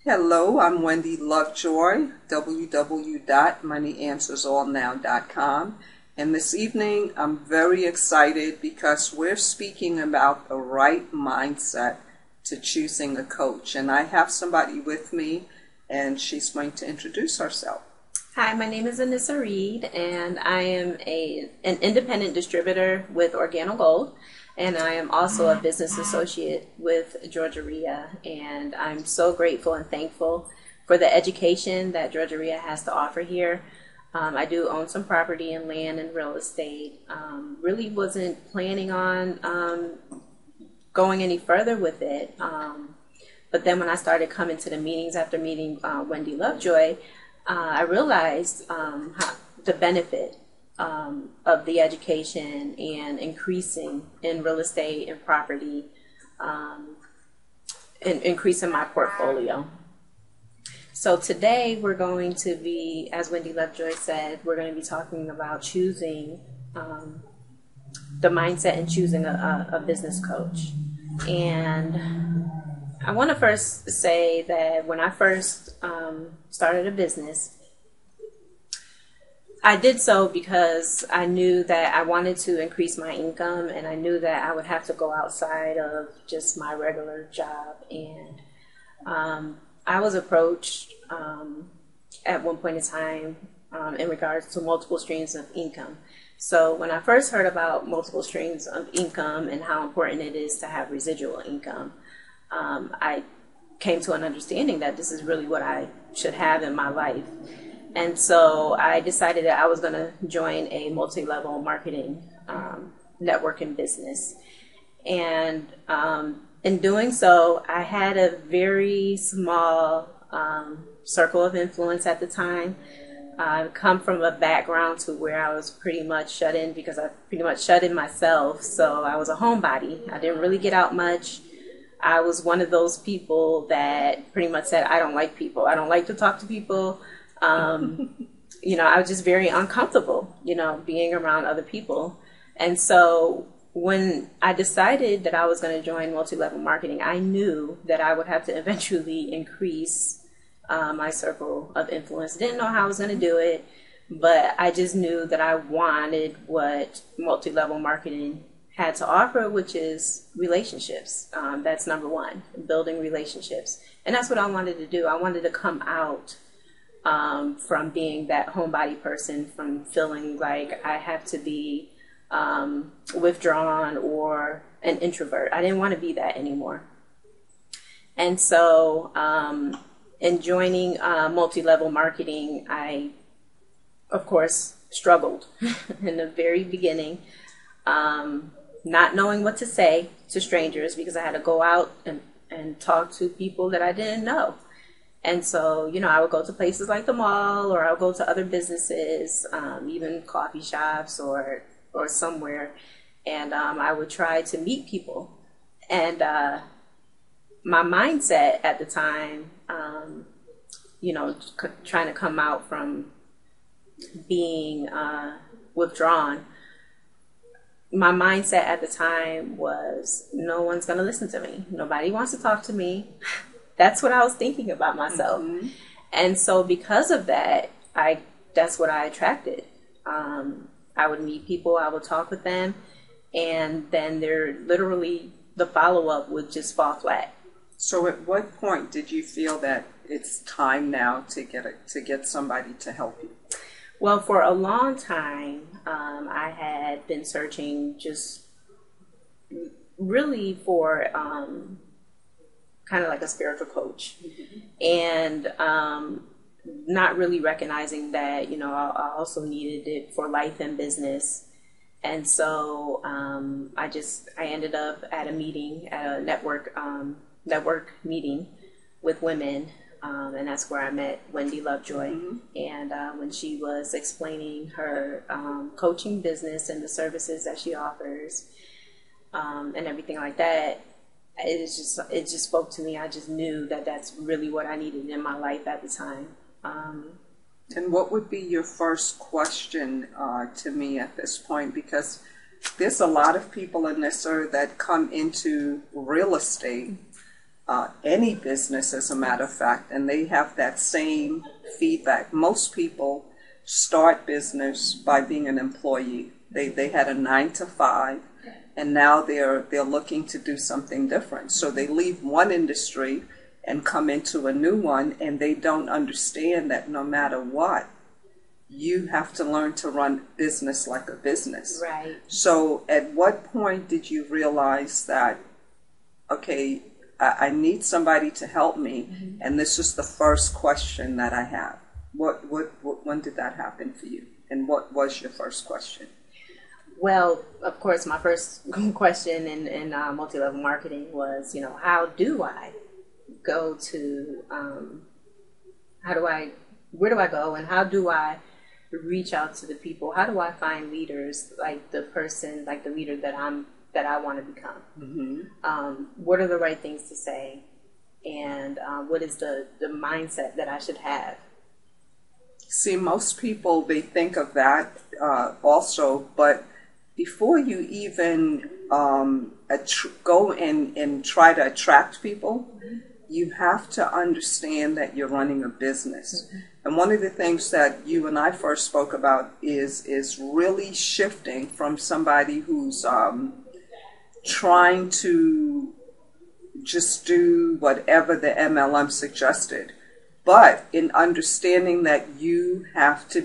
Hello, I'm Wendy Lovejoy, www.moneyanswersallnow.com. And this evening I'm very excited because we're speaking about the right mindset to choosing a coach. And I have somebody with me and she's going to introduce herself. Hi, my name is Anissa Reid, and I am an independent distributor with Organo Gold, and I am also a business associate with Georgia RIA, and I'm so grateful and thankful for the education that Georgia RIA has to offer here. I do own some property and land and real estate. Really wasn't planning on going any further with it, but then when I started coming to the meetings after meeting Wendy Lovejoy, I realized the benefit of the education and increasing in real estate and property, and increasing my portfolio. So today we're going to be, as Wendy Lovejoy said, we're going to be talking about choosing the mindset and choosing a business coach. And I want to first say that when I first started a business, I did so because I knew that I wanted to increase my income, and I knew that I would have to go outside of just my regular job. And I was approached at one point in time in regards to multiple streams of income. So when I first heard about multiple streams of income and how important it is to have residual income, I came to an understanding that this is really what I should have in my life. And so I decided that I was going to join a multi-level marketing networking business. And in doing so, I had a very small circle of influence at the time. I come from a background to where I was pretty much shut in because I pretty much shut in myself. So I was a homebody. I didn't really get out much. I was one of those people that pretty much said, I don't like people. I don't like to talk to people. I was just very uncomfortable, being around other people. And so when I decided that I was going to join multi-level marketing, I knew that I would have to eventually increase my circle of influence. Didn't know how I was going to do it, but I just knew that I wanted what multi-level marketing had to offer, which is relationships. That's number one, building relationships. And that's what I wanted to do. I wanted to come out from being that homebody person, from feeling like I have to be withdrawn or an introvert. I didn't want to be that anymore. And so in joining multi-level marketing, I, of course, struggled in the very beginning. Not knowing what to say to strangers because I had to go out and talk to people that I didn't know. And so, I would go to places like the mall, or I would go to other businesses, even coffee shops or somewhere, and I would try to meet people. And my mindset at the time, trying to come out from being withdrawn, my mindset at the time was, no one's going to listen to me. Nobody wants to talk to me. That's what I was thinking about myself. Mm-hmm. And so because of that, that's what I attracted. I would meet people, I would talk with them, and then the follow-up would just fall flat. So at what point did you feel that it's time now to get somebody to help you? Well, for a long time, I had been searching just really for kind of like a spiritual coach. Mm-hmm. And not really recognizing that, I also needed it for life and business. And so I ended up at a meeting, at a network meeting with women. And that's where I met Wendy Lovejoy. Mm-hmm. And when she was explaining her coaching business and the services that she offers and everything like that, it just spoke to me. I just knew that that's really what I needed in my life at the time. And what would be your first question to me at this point? Because there's a lot of people in this earth that come into real estate any business, as a matter of fact, and they have that same feedback. Most people start business by being an employee. They had a 9 to 5, and now they're looking to do something different. So they leave one industry and come into a new one, and they don't understand that no matter what, you have to learn to run business like a business. Right. So at what point did you realize that, okay, I need somebody to help me, and this is the first question that I have? When did that happen for you? And what was your first question? Well, of course, my first question in multi-level marketing was, how do I go to, where do I go, and how do I reach out to the people? How do I find leaders like the leader that I want to become? Mm-hmm. What are the right things to say, and what is the mindset that I should have? See, most people, they think of that also, but before you even go and try to attract people, you have to understand that you're running a business. Mm-hmm. And one of the things that you and I first spoke about is really shifting from somebody who's trying to just do whatever the MLM suggested, but in understanding that you have to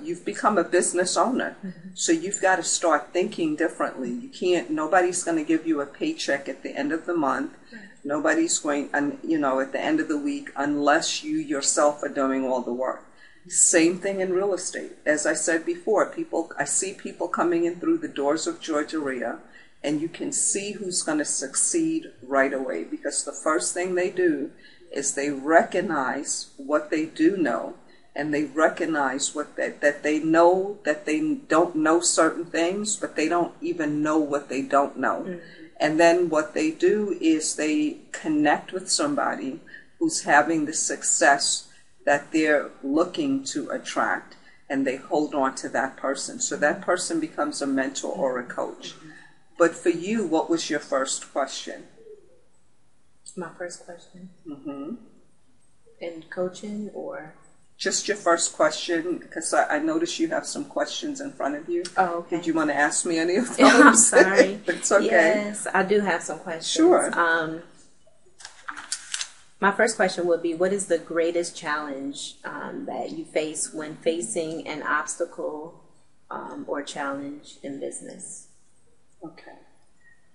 you've become a business owner. Mm-hmm. So you've got to start thinking differently. Nobody's going to give you a paycheck at the end of the month. Right. Nobody's going, at the end of the week, unless you yourself are doing all the work. Same thing in real estate. As I said before, I see people coming in through the doors of Georgia, and you can see who's going to succeed right away, because the first thing they do is they recognize what they do know, and they recognize that they know that they don't know certain things, but they don't even know what they don't know. Mm-hmm. And then what they do is they connect with somebody who's having the success that they're looking to attract, and they hold on to that person. So that person becomes a mentor or a coach. Mm-hmm. But for you, what was your first question? My first question? Mm-hmm. In coaching, or? Just your first question, because I noticed you have some questions in front of you. Oh, okay. Did you want to ask me any of those? I'm sorry. It's okay. Yes, I do have some questions. Sure. My first question would be, what is the greatest challenge that you face when facing an obstacle or challenge in business? Okay.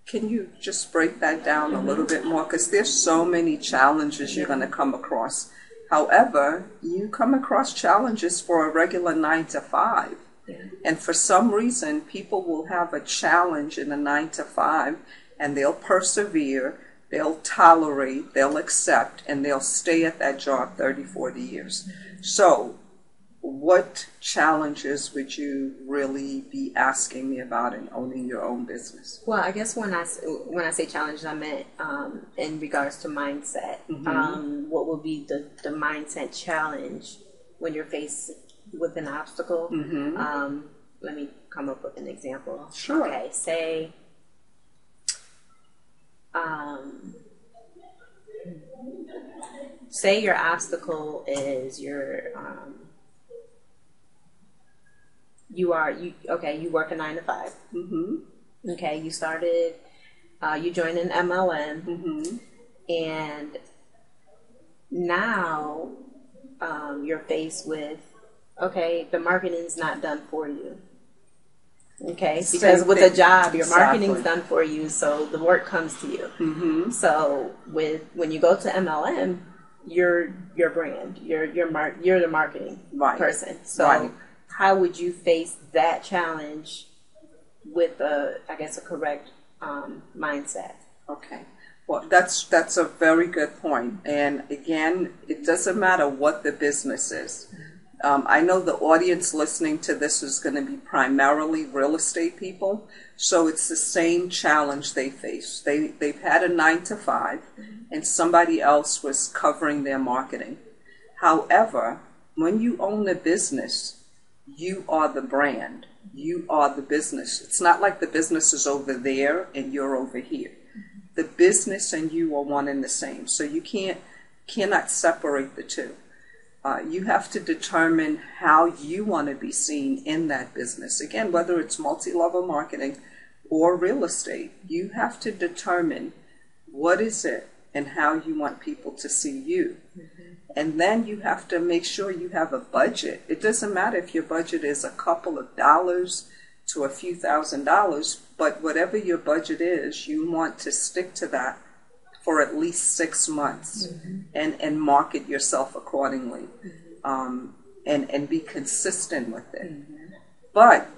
Can you just break that down a little bit more? Because there's so many challenges you're going to come across. However, you come across challenges for a regular 9 to 5. Yeah. And for some reason, people will have a challenge in a 9 to 5, and they'll persevere, they'll tolerate, they'll accept, and they'll stay at that job 30, 40 years. So what challenges would you really be asking me about in owning your own business? Well, I guess when I say challenges, I meant in regards to mindset. Mm-hmm. What will be the mindset challenge when you're faced with an obstacle? Mm-hmm. Let me come up with an example. Sure. Okay, say your obstacle is you work a 9 to 5. Mm-hmm. Okay, you started, you joined an MLM, mm-hmm. and now you're faced with, okay, the marketing's not done for you. Okay, because with a job, your marketing's done for you, so the work comes to you. Mm-hmm. So when you go to MLM, you're your brand, you're the marketing person. So how would you face that challenge with a correct mindset? Okay. Well, that's a very good point. And again, it doesn't matter what the business is. I know the audience listening to this is going to be primarily real estate people, so it's the same challenge they face. They've had a 9 to 5, and somebody else was covering their marketing. However, when you own a business, you are the brand. You are the business. It's not like the business is over there and you're over here. the business and you are one and the same. So you cannot separate the two. You have to determine how you want to be seen in that business. Again, whether it's multi-level marketing or real estate, you have to determine what is it and how you want people to see you. Mm-hmm. And then you have to make sure you have a budget. It doesn't matter if your budget is a couple of dollars to a few $1,000s, but whatever your budget is, you want to stick to that for at least 6 months, mm-hmm. and market yourself accordingly, mm-hmm. And be consistent with it. Mm-hmm. But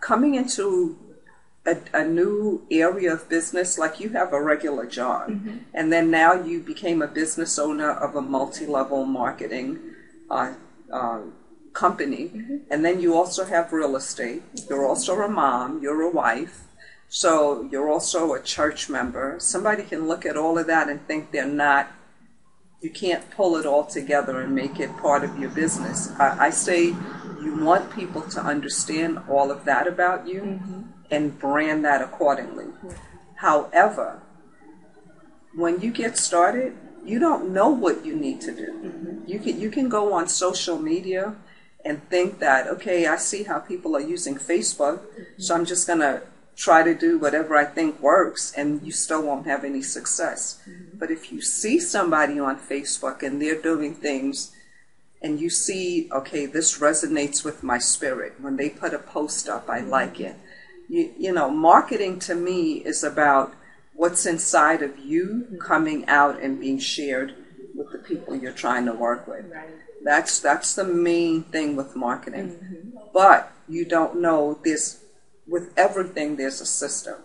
coming into a new area of business, like you have a regular job, mm-hmm. and then now you became a business owner of a multi-level marketing company, mm-hmm. and then you also have real estate. You're also a mom, you're a wife, so you're also a church member. Somebody can look at all of that and think you can't pull it all together and make it part of your business. I say you want people to understand all of that about you, mm-hmm. and brand that accordingly. Mm-hmm. However, when you get started, you don't know what you need to do. Mm-hmm. You can go on social media and think that, okay, I see how people are using Facebook, mm-hmm. so I'm just going to try to do whatever I think works, and you still won't have any success. Mm-hmm. But if you see somebody on Facebook and they're doing things, and you see, okay, this resonates with my spirit. When they put a post up, I like it. You know, marketing to me is about what's inside of you coming out and being shared with the people you're trying to work with. Right. That's the main thing with marketing. Mm-hmm. But you don't know this. With everything, there's a system.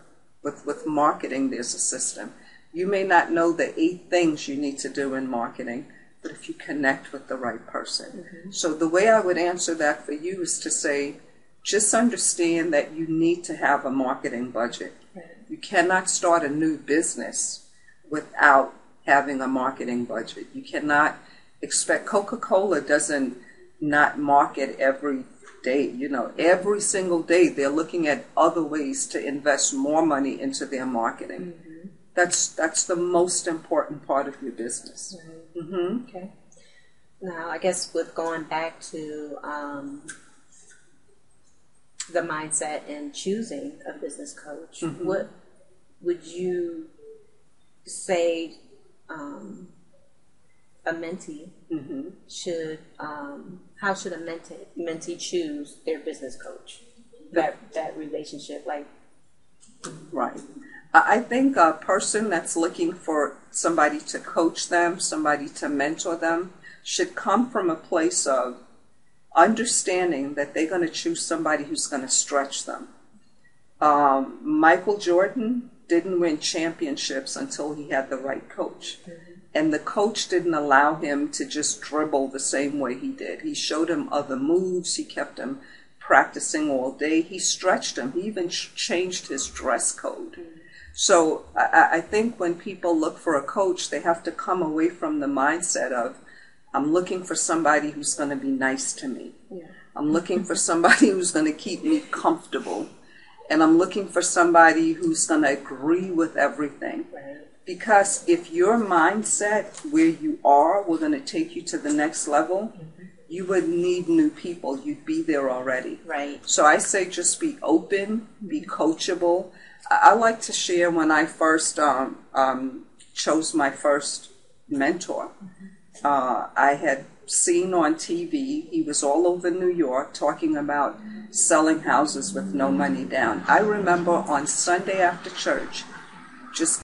With marketing, there's a system. You may not know the 8 things you need to do in marketing, but if you connect with the right person. Mm-hmm. So the way I would answer that for you is to say, just understand that you need to have a marketing budget. Right. You cannot start a new business without having a marketing budget. You cannot expect, Coca-Cola doesn't not market every day. You know, every single day they're looking at other ways to invest more money into their marketing. Mm-hmm. That's the most important part of your business. Right. Mm-hmm. Okay. Now, I guess with going back to the mindset and choosing a business coach, mm-hmm. what would you say a mentee mm-hmm. should, how should a mentee choose their business coach? That relationship, like. Right. I think a person that's looking for somebody to coach them, somebody to mentor them, should come from a place of understanding that they're going to choose somebody who's going to stretch them. Michael Jordan didn't win championships until he had the right coach. Mm-hmm. And the coach didn't allow him to just dribble the same way he did. He showed him other moves. He kept him practicing all day. He stretched him. He even changed his dress code. Mm-hmm. So I think when people look for a coach, they have to come away from the mindset of, I'm looking for somebody who's going to be nice to me. Yeah. I'm looking for somebody who's going to keep me comfortable. And I'm looking for somebody who's going to agree with everything. Right. Because if your mindset where you are were going to take you to the next level, mm-hmm. you wouldn't need new people. You'd be there already. Right. So I say just be open, be coachable. I like to share when I first chose my first mentor. Mm-hmm. I had seen on TV, he was all over New York talking about selling houses with no money down. I remember on Sunday after church, just